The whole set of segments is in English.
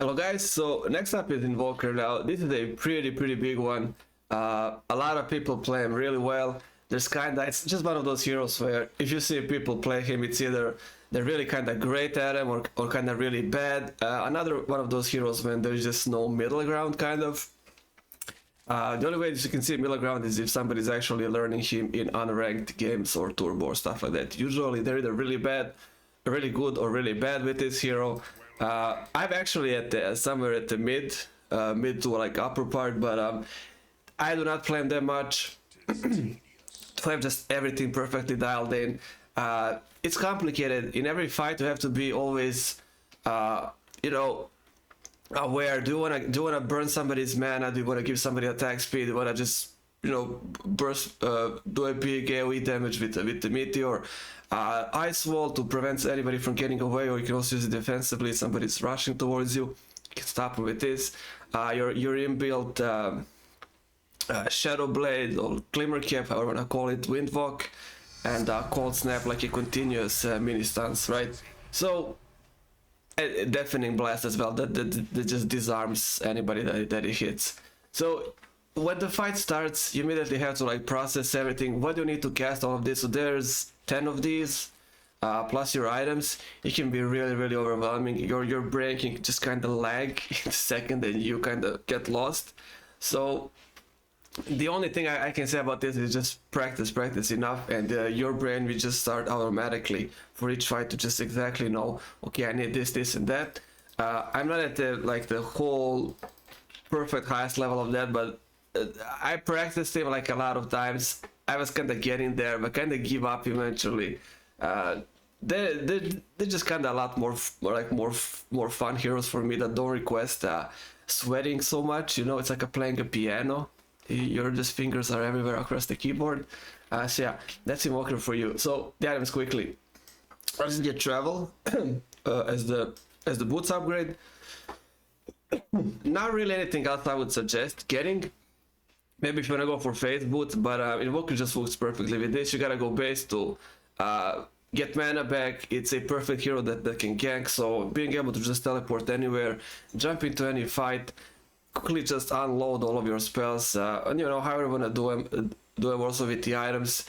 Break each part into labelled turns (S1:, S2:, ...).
S1: Hello guys, so next up is Invoker. Now this is a pretty big one. A lot of people play him really well. There's kinda, it's just one of those heroes where if you see people play him, it's either they're really kinda great at him or kinda really bad. Another one of those heroes when there's just no middle ground kind of. The only way that you can see middle ground is if somebody's actually learning him in unranked games or turbo or stuff like that. Usually they're either really bad, really good, or really bad with this hero. I'm actually at somewhere at the mid to like upper part, but I do not play him that much. To have just everything perfectly dialed in, it's complicated. In every fight, you have to be always, you know, aware. Do you wanna burn somebody's mana? Do you wanna give somebody attack speed? Do you wanna just burst, do a big AoE damage with the meteor? Ice wall to prevent anybody from getting away, or you can also use it defensively. Somebody's rushing towards you, you can stop them with this. Your inbuilt Shadow Blade or Glimmer Cap, however you wanna call it, Windwalk, and Cold Snap, like a continuous mini stance, right? So a deafening blast as well that just disarms anybody that it hits. So when the fight starts, you immediately have to like process everything. What do you need to cast all of this? So there's 10 of these, plus your items. It can be really overwhelming. Your brain can just kind of lag in a second and you kind of get lost. So the only thing I can say about this is just practice enough, and your brain will just start automatically for each fight to just exactly know, okay, I need this and that. I'm not at the whole perfect highest level of that, but I practiced it like a lot of times. I was kind of getting there, but kind of give up eventually. They're just kind of a lot more fun heroes for me that don't request sweating so much. You know, it's like playing a piano. Your just fingers are everywhere across the keyboard. So yeah, that's Invoker for you. So the items quickly. I'll just get travel as the boots upgrade. Not really anything else I would suggest getting. Maybe if you wanna go for phase boots, but Invoker just works perfectly with this. You gotta go base to get mana back. It's a perfect hero that can gank, so being able to just teleport anywhere, jump into any fight, quickly just unload all of your spells, and however you wanna do them also with the items,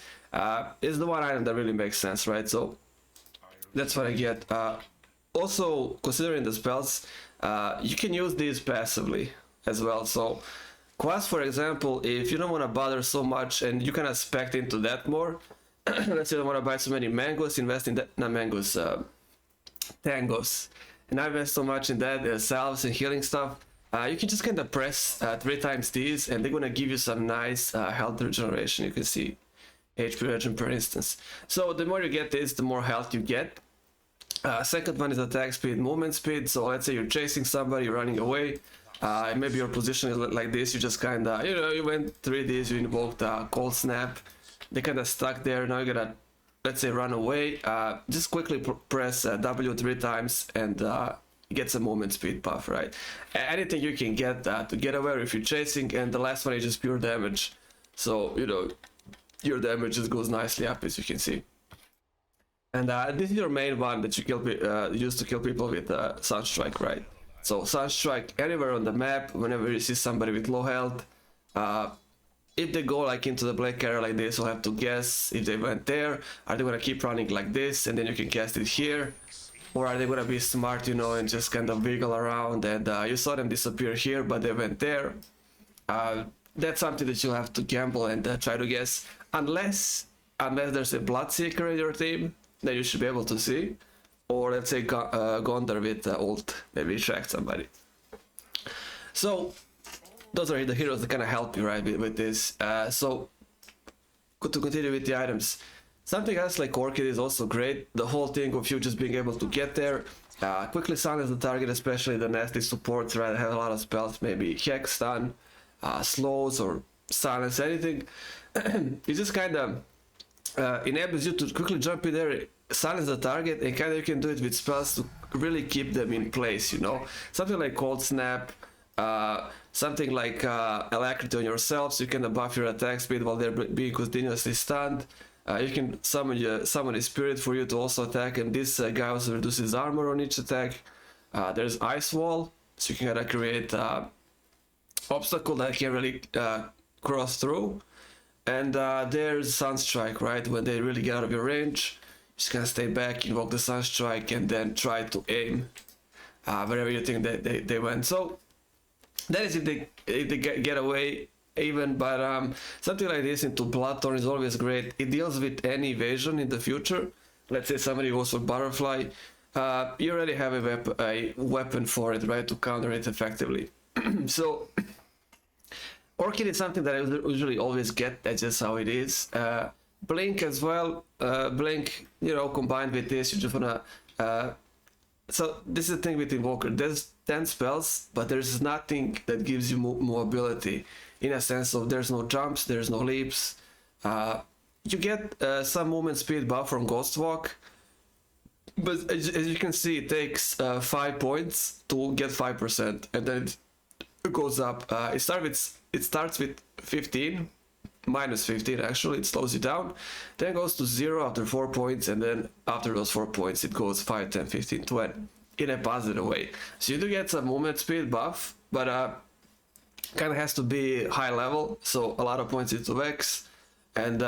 S1: is the one item that really makes sense, right? So that's what I get. Also, considering the spells, you can use these passively as well. So Quest, for example, if you don't want to bother so much and you can spec into that more, let's say you don't want to buy so many mangoes, invest in that, not mangoes, tangos, and I invest so much in that, salves and healing stuff. You can just kind of press 3 times these, and they're gonna give you some nice health regeneration. You can see HP regen per instance. So the more you get this, the more health you get. Second one is attack speed, movement speed. So let's say you're chasing somebody, you're running away. Maybe your position is like this. You just kind of, you went 3Ds, you invoked Cold Snap. They kind of stuck there. Now you gotta, let's say, run away. Just quickly press W 3 times and get some movement speed buff, right? Anything you can get to get away if you're chasing, and the last one is just pure damage. So, your damage just goes nicely up, as you can see. And this is your main one that you use to kill people with Sunstrike, right? So Sunstrike anywhere on the map, whenever you see somebody with low health, if they go like into the black area like this, you'll have to guess if they went there. Are they gonna keep running like this, and then you can cast it here? Or are they gonna be smart, and just kind of wiggle around, and you saw them disappear here, but they went there? That's something that you'll have to gamble and try to guess. Unless there's a Bloodseeker in your team that you should be able to see. Or let's say Gondor with ult, maybe track somebody. So those are the heroes that kind of help you, right, with this. So to continue with the items, something else like Orchid is also great. The whole thing of you just being able to get there, quickly silence the target, especially the nasty supports, right, have a lot of spells, maybe Hex, Stun, slows, or silence, anything. It just kind of enables you to quickly jump in there, silence the target, and kind of you can do it with spells to really keep them in place, Something like Cold Snap, something like Alacrity on yourself, so you can buff your attack speed while they're being continuously stunned. You can summon a spirit for you to also attack, and this guy also reduces armor on each attack. There's Ice Wall, so you can kind of create obstacle that can really cross through. And there's Sunstrike, right? When they really get out of your range, just gonna stay back, invoke the Sunstrike, and then try to aim wherever you think they went. So that is if they get away even, but something like this into Bloodthorn is always great. It deals with any evasion in the future. Let's say somebody goes for Butterfly, you already have a weapon for it, right, to counter it effectively. So Orchid is something that I usually always get, that's just how it is. Blink as well, Blink, you know, combined with this, you just wanna... so this is the thing with Invoker, there's 10 spells, but there's nothing that gives you mobility, in a sense of there's no jumps, there's no leaps. You get some movement speed buff from Ghost Walk, but as you can see, it takes 5 points to get 5%, and then it goes up. It starts with 15, minus 15 actually, it slows you down, then goes to 0 after 4 points, and then after those 4 points it goes 5, 10, 15, 20, in a positive way. So you do get some movement speed buff, but kind of has to be high level, so a lot of points into Vex, and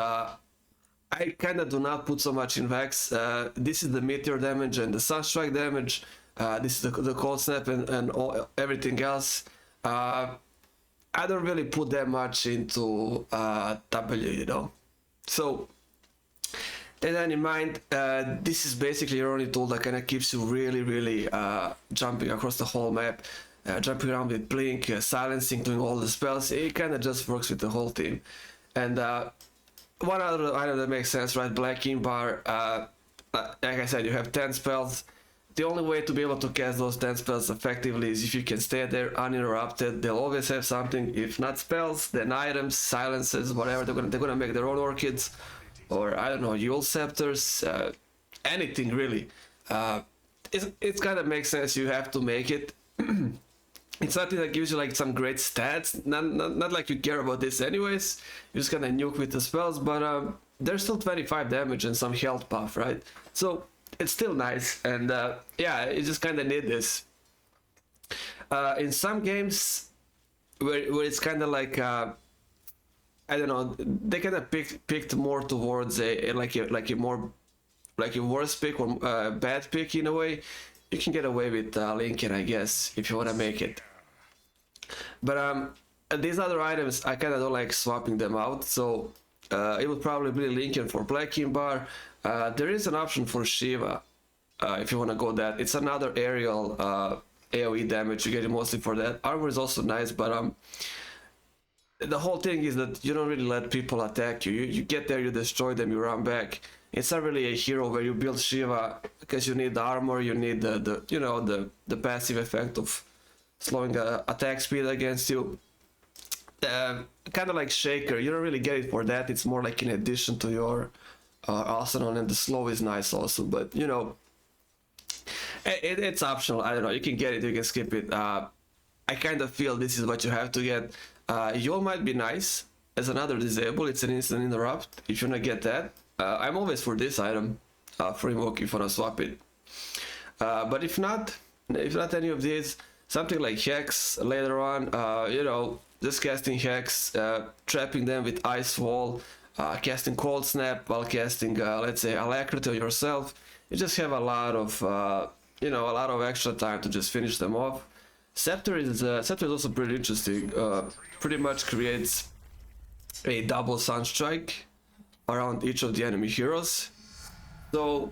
S1: I kind of do not put so much in Vex. This is the Meteor damage and the Sunstrike damage, this is the Cold Snap and everything else. I don't really put that much into W, you know. So, and then in mind, this is basically your only tool that kind of keeps you really jumping across the whole map, jumping around with Blink, silencing, doing all the spells. It kind of just works with the whole team. And one other item that makes sense, right? Black Ink Bar, like I said, you have 10 spells. The only way to be able to cast those 10 spells effectively is if you can stay there uninterrupted. They'll always have something, if not spells, then items, silences, whatever. They're gonna make their own orchids, or I don't know, Yule Scepters, anything really. It kind of makes sense, you have to make it. It's something that gives you like some great stats, not like you care about this anyways, you're just gonna nuke with the spells, but there's still 25 damage and some health buff, right? So it's still nice, and yeah, you just kind of need this. In some games where it's kind of like I don't know, they kind of picked more towards a worse pick or bad pick in a way. You can get away with Lincoln, I guess, if you want to make it. But these other items, I kind of don't like swapping them out, so it would probably be Lincoln for Black Ink Bar. There is an option for Shiva, if you want to go that. It's another aerial AoE damage, you get it mostly for that. Armor is also nice, but the whole thing is that you don't really let people attack you. You get there, you destroy them, you run back. It's not really a hero where you build Shiva because you need the armor, you need the passive effect of slowing the attack speed against you. Kind of like Shaker, you don't really get it for that. It's more like in addition to your arsenal, and the slow is nice also, but you know, it's optional. I don't know, you can get it, you can skip it. I kind of feel this is what you have to get. Yule might be nice as another disable, it's an instant interrupt if you wanna get that. I'm always for this item, for Invoke if you wanna swap it. But if not any of these, something like Hex later on, you know, just casting Hex, trapping them with Ice Wall, casting Cold Snap while casting, let's say, Alacrity on yourself. You just have a lot of, you know, a lot of extra time to just finish them off. Scepter is also pretty interesting. Pretty much creates a double Sunstrike around each of the enemy heroes. So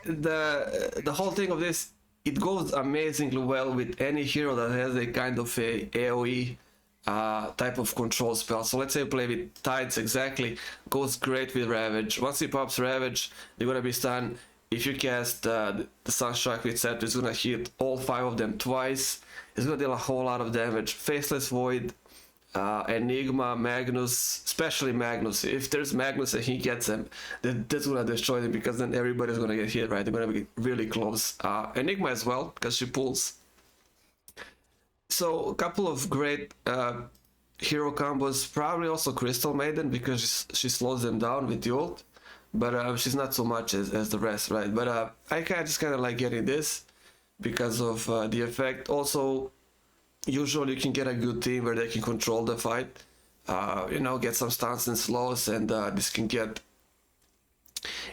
S1: the whole thing of this, it goes amazingly well with any hero that has a kind of a AoE type of control spell. So let's say you play with Tides, exactly, goes great with Ravage. Once he pops Ravage, you're gonna be stunned. If you cast the Sunstrike with Scepter, it's gonna hit all 5 of them twice. It's gonna deal a whole lot of damage. Faceless Void, Enigma, Magnus, especially Magnus. If there's Magnus and he gets them, that's gonna destroy them, because then everybody's gonna get hit, right? They're gonna be really close. Enigma as well, because she pulls. So a couple of great hero combos. Probably also Crystal Maiden, because she slows them down with the ult, but she's not so much as the rest, right? But I just kind of like getting this. because of the effect. Also, usually you can get a good team where they can control the fight, you know, get some stuns and slows, and this can get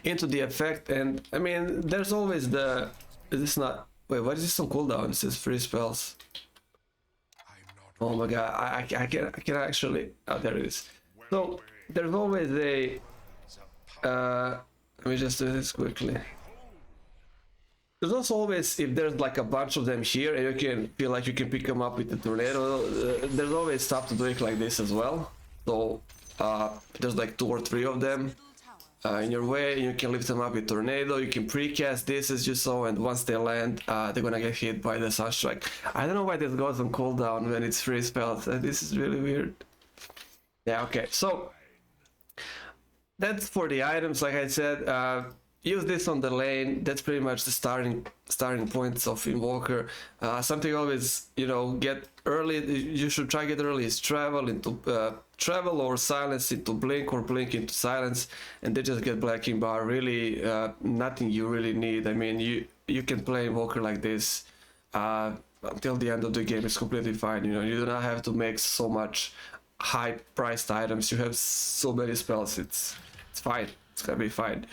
S1: into the effect. And I mean, there's always the, is this not, wait, what is this on cooldown? It says free spells. Oh my god, I can actually, oh, there it is. So there's always a let me just do this quickly. There's also always, if there's like a bunch of them here and you can feel like you can pick them up with the tornado, there's always stuff to do it like this as well. So there's like 2 or 3 of them in your way, you can lift them up with tornado. You can precast this as you saw, and once they land, they're gonna get hit by the sunstrike. I don't know why this goes on cooldown when it's free spells. This is really weird. Yeah, okay, so that's for the items. Like I said, use this on the lane. That's pretty much the starting points of Invoker. Something always, you know, get early. You should try get early is travel into travel or silence into blink, or blink into silence, and they just get blacking bar. Really, nothing you really need. I mean, you can play Invoker like this until the end of the game. It's completely fine. You know, you do not have to make so much high-priced items. You have so many spells. It's fine. It's gonna be fine.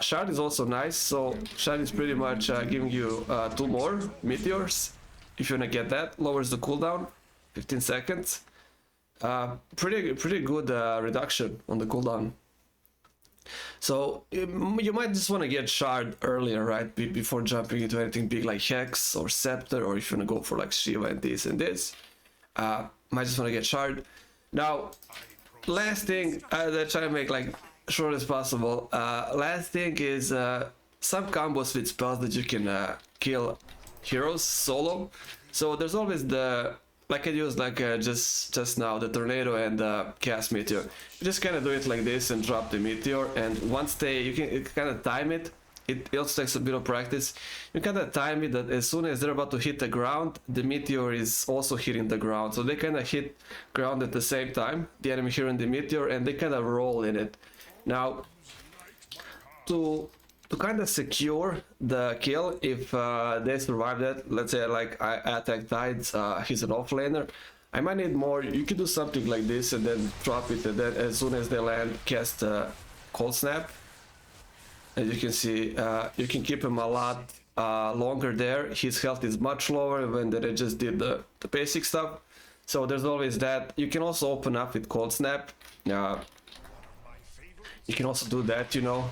S1: Shard is also nice. So Shard is pretty much giving you 2 more meteors if you wanna get that. Lowers the cooldown 15 seconds. Pretty good reduction on the cooldown. So you might just want to get Shard earlier, right, before jumping into anything big like Hex or Scepter, or if you want to go for like Shiva and this and this. Might just want to get Shard. Now, last thing, I try to make like short as possible. Last thing is some combos with spells that you can kill heroes solo. So there's always the, like I used like just now, the tornado and cast meteor. You just kind of do it like this and drop the meteor, and once you can kind of time it. It also takes a bit of practice. You kind of time it that as soon as they're about to hit the ground, the meteor is also hitting the ground. So they kind of hit ground at the same time, the enemy hearing the meteor, and they kind of roll in it. Now, to kind of secure the kill, if they survive that, let's say like I attack Tides, he's an offlaner, I might need more. You can do something like this and then drop it, and then as soon as they land, cast Cold Snap. As you can see, you can keep him a lot longer there. His health is much lower when they just did the basic stuff. So there's always that. You can also open up with Cold Snap. You can also do that, you know.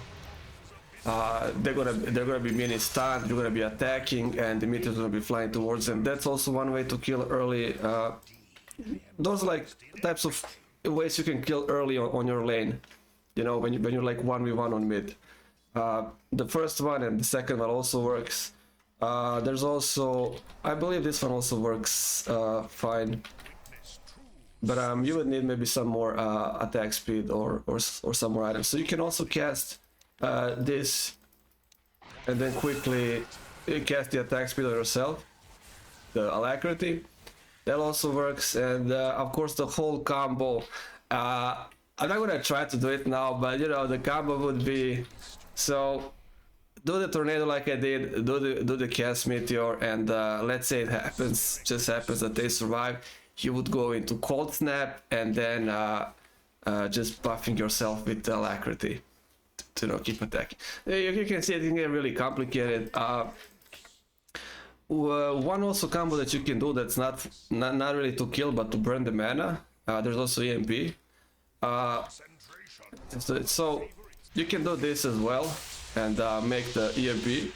S1: They're gonna be mini stunned, you're gonna be attacking, and the meteor's gonna be flying towards them. That's also one way to kill early. Those like types of ways you can kill early on your lane. You know, when you're like 1v1 on mid. The first one and the second one also works. There's also, I believe this one also works fine. But you would need maybe some more attack speed or some more items. So you can also cast this and then quickly cast the attack speed on yourself, the alacrity. That also works, and of course the whole combo. I'm not gonna try to do it now, but you know, the combo would be, so do the tornado like I did, do the cast meteor, and let's say it just happens that they survive. You would go into Cold Snap and then just buffing yourself with the alacrity to you know, keep attacking. You can see it can get really complicated. One also combo that you can do that's not really to kill but to burn the mana. There's also EMP. So you can do this as well and make the EMP.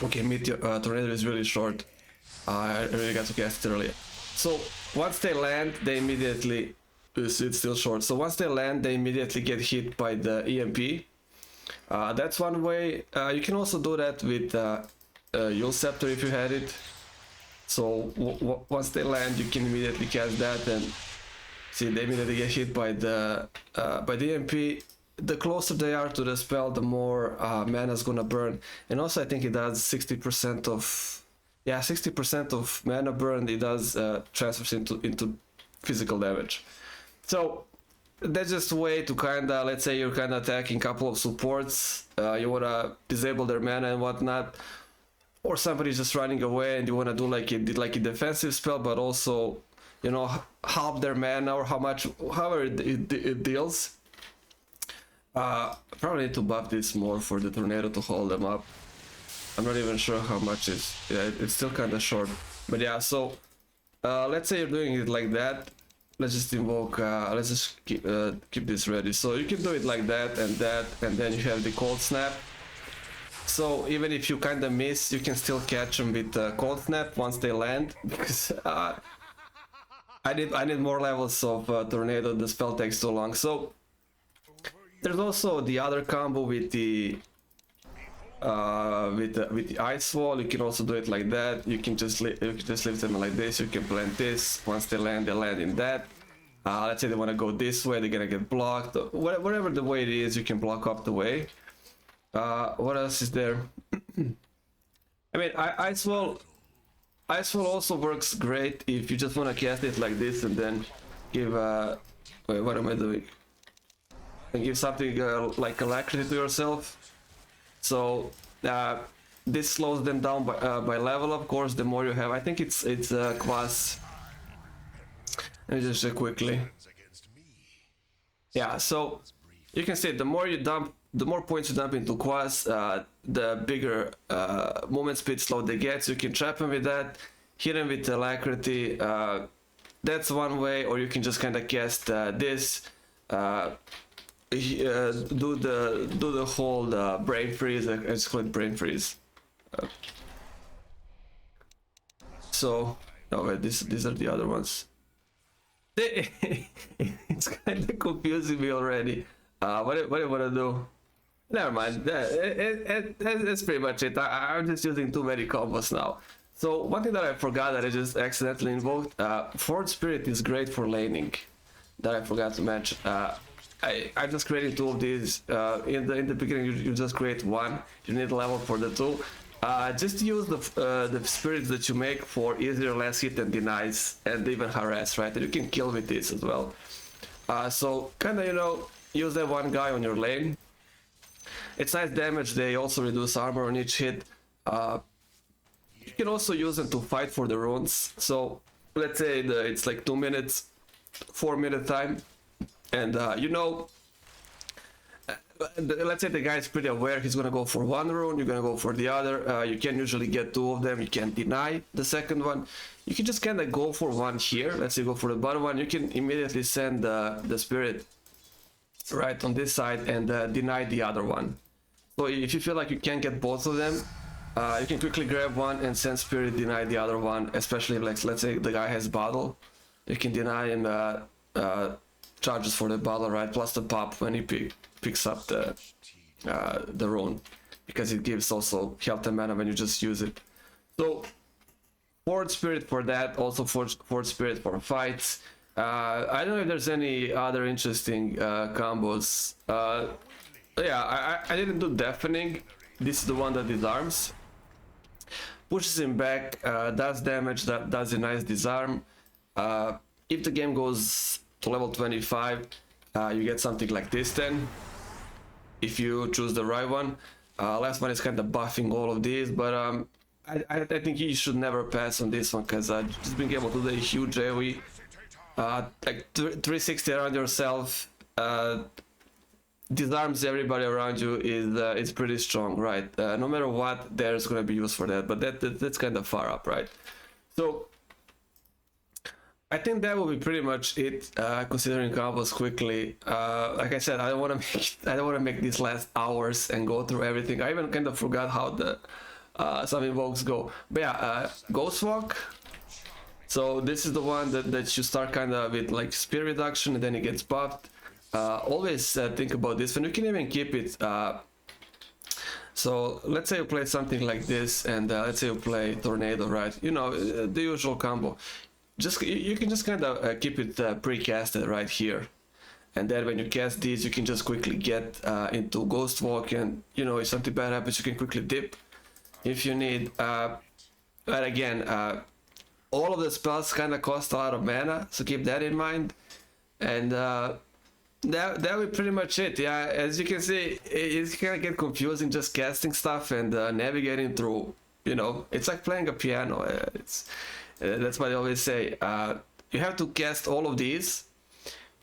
S1: Okay, meteor tornado is really short. I really got to cast it earlier. So once they land, they immediately, it's still short. So once they land, they immediately get hit by the EMP. That's one way. You can also do that with Yule Scepter if you had it. So once they land, you can immediately cast that, and see they immediately get hit by the EMP. The closer they are to the spell, the more mana is gonna burn. And also I think it does 60% of, yeah, 60% of mana burn. It does transfers into physical damage. So that's just a way to kinda, let's say you're kinda attacking a couple of supports, you wanna disable their mana and whatnot, or somebody's just running away and you want to do like a defensive spell, but also, you know, half their mana or however it deals. Probably need to buff this more for the tornado to hold them up. I'm not even sure how much is. Yeah, it's still kind of short. But yeah, so let's say you're doing it like that. Let's just invoke. Let's just keep this ready. So you can do it like that, and then you have the cold snap. So even if you kind of miss, you can still catch them with cold snap once they land, because I need more levels of tornado. The spell takes too long. So there's also the other combo with the ice wall. You can also do it like that. You can just leave them like this. You can plant this. Once they land in that. Let's say they want to go this way, they're gonna get blocked. Whatever the way it is, you can block up the way. What else is there? I mean, ice wall also works great if you just want to cast it like this and then give wait, what am I doing? And give something like alacrity to yourself. So this slows them down by level, of course. The more you have, I think it's class. Let me just check quickly. Yeah, so you can see the more you dump, the more points you dump into quas, the bigger movement speed slow they get. So you can trap them with that, hit them with alacrity. That's one way, or you can just kind of cast this. Do the whole brain freeze. It's called brain freeze. So, no wait, these are the other ones. It's kind of confusing me already. What do you want to do? Never mind. That's pretty much it. I'm just using too many combos now. So one thing that I forgot that I just accidentally invoked. Forward Spirit is great for laning. That I forgot to mention. I just created two of these. In the beginning, you just create one. You need a level for the two. Just use the spirits that you make for easier last hit and denies and even harass, right? And you can kill with this as well. So kind of, you know, use that one guy on your lane. It's nice damage. They also reduce armor on each hit. You can also use them to fight for the runes. So let's say it's like 2 minutes, 4 minute time, and you know. Let's say the guy is pretty aware he's gonna go for one rune, you're gonna go for the other. You can usually get two of them. You can deny the second one. You can just kind of go for one here. Let's say go for the bottom one. You can immediately send the spirit right on this side and deny the other one. So if you feel like you can't get both of them, you can quickly grab one and send spirit, deny the other one. Especially like, let's say the guy has bottle, you can deny him charges for the bottle, right? Plus the pop when he picks up the rune, because it gives also health and mana when you just use it. So forward spirit for that, also forward spirit for fights. I don't know if there's any other interesting combos. Yeah, I didn't do deafening. This is the one that disarms, pushes him back, does damage, that does a nice disarm. If the game goes to level 25, you get something like this then, if you choose the right one. Last one is kind of buffing all of these, but I think you should never pass on this one, because just being able to do a huge AoE, like 360 around yourself, disarms everybody around you, is pretty strong, right? No matter what, there's gonna be use for that, but that's kind of far up, right? So I think that will be pretty much it, considering combos quickly. Like I said, I don't want to make these last hours and go through everything. I even kind of forgot how the some invokes go. But yeah, Ghost Walk. So this is the one that you start kind of with like speed reduction, and then it gets buffed. Always think about this, and you can even keep it. So let's say you play something like this, and let's say you play Tornado, right? You know, the usual combo. You can just kind of keep it pre-casted right here, and then when you cast these, you can just quickly get into Ghost Walk, and you know, if something bad happens, you can quickly dip if you need. But again, all of the spells kind of cost a lot of mana, so keep that in mind. And that will be pretty much it. Yeah, as you can see, it's kind of get confusing just casting stuff and navigating through you know, it's like playing a piano. It's that's what I always say. You have to cast all of these.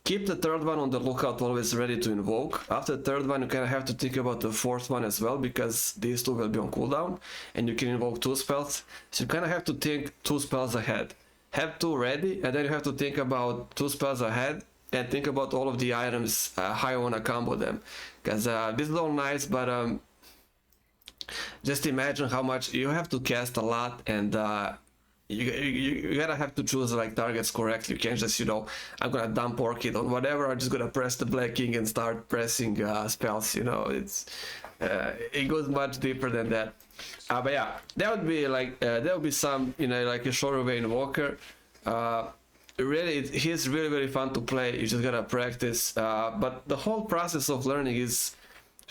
S1: Keep the third one on the lookout, always ready to invoke. After the third one, you kind of have to think about the fourth one as well, because these two will be on cooldown, and you can invoke 2 spells. So you kind of have to think 2 spells ahead. Have 2 ready, and then you have to think about 2 spells ahead, and think about all of the items, how you want to combo them. Because this is all nice, but just imagine how much you have to cast a lot, and you gotta have to choose like targets correctly. You can't just, you know, I'm gonna dump Orchid on whatever, I'm just gonna press the Black King and start pressing spells, you know. It's it goes much deeper than that. But yeah, that would be like that would be some, you know, like a shorter way Invoker. Really, he's really very fun to play. You just gotta practice, but the whole process of learning is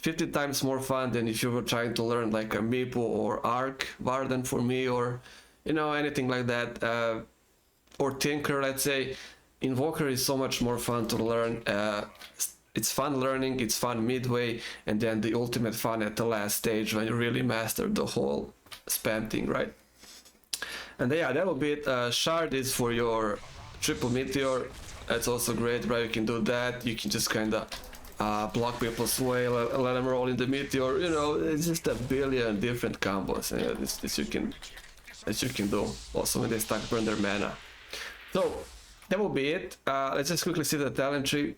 S1: 50 times more fun than if you were trying to learn like a Meepo or Arc Varden for me, or you know, anything like that, or Tinker, let's say. Invoker is so much more fun to learn. It's fun learning, it's fun midway, and then the ultimate fun at the last stage when you really master the whole spam thing, right? And yeah, that will be it. Shard is for your triple meteor. That's also great, right? You can do that. You can just kind of block people's way, let them roll in the meteor. You know, it's just a billion different combos that you can do also when they stack burn their mana. So that will be it. Let's just quickly see the talent tree.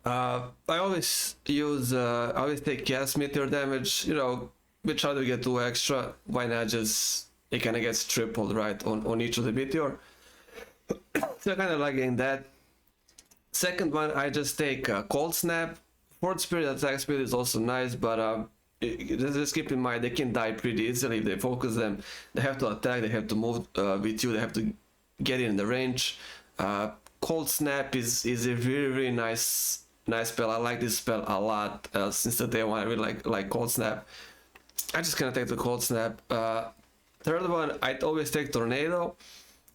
S1: I always use I always take cast meteor damage, you know. We try to get 2 extra. Why not just, it kind of gets tripled, right, on each of the meteor. So I kind of like getting that. Second one, I just take cold snap. Fourth spirit attack speed is also nice, but just keep in mind they can die pretty easily if they focus them. They have to attack, they have to move with you, they have to get in the range. Cold snap is a really nice spell. I like this spell a lot. Since the day one I really like cold snap. I just gonna take the cold snap. Third one, I'd always take tornado.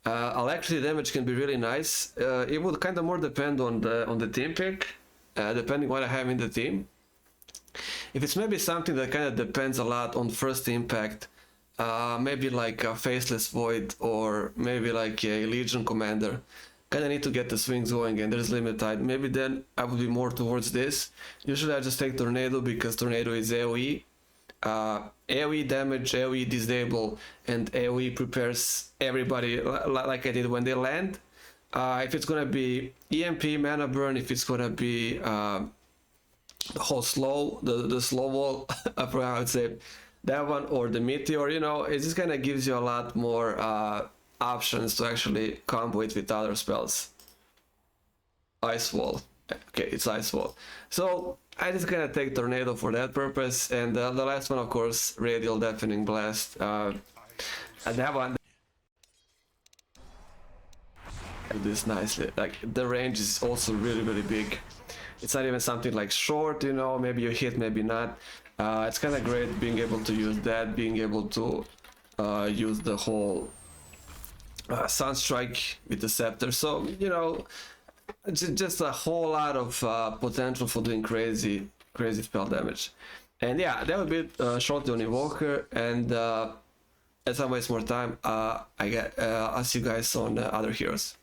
S1: Electricity damage can be really nice. It would kind of more depend on the team pick, depending what I have in the team. If it's maybe something that kind of depends a lot on first impact, maybe like a Faceless Void, or maybe like a Legion Commander, kind of need to get the swings going and there's limit tide, maybe then I would be more towards this. Usually I just take Tornado because Tornado is AoE. AoE damage, AoE disable, and AoE prepares everybody like I did when they land. If it's gonna be EMP, mana burn, if it's gonna be the whole slow, the slow wall, I would say that one, or the meteor, you know, it just kind of gives you a lot more options to actually combo it with other spells. Ice wall, okay, it's ice wall. So I just gonna take tornado for that purpose, and the last one, of course, radial deafening blast, and that one do this nicely. Like the range is also really big. It's not even something like short, you know, maybe you hit, maybe not. It's kind of great being able to use that, being able to use the whole Sunstrike with the Scepter. So, you know, just a whole lot of potential for doing crazy spell damage. And yeah, that would be it shortly on Invoker. And as I waste more time, I'll see you guys on other heroes.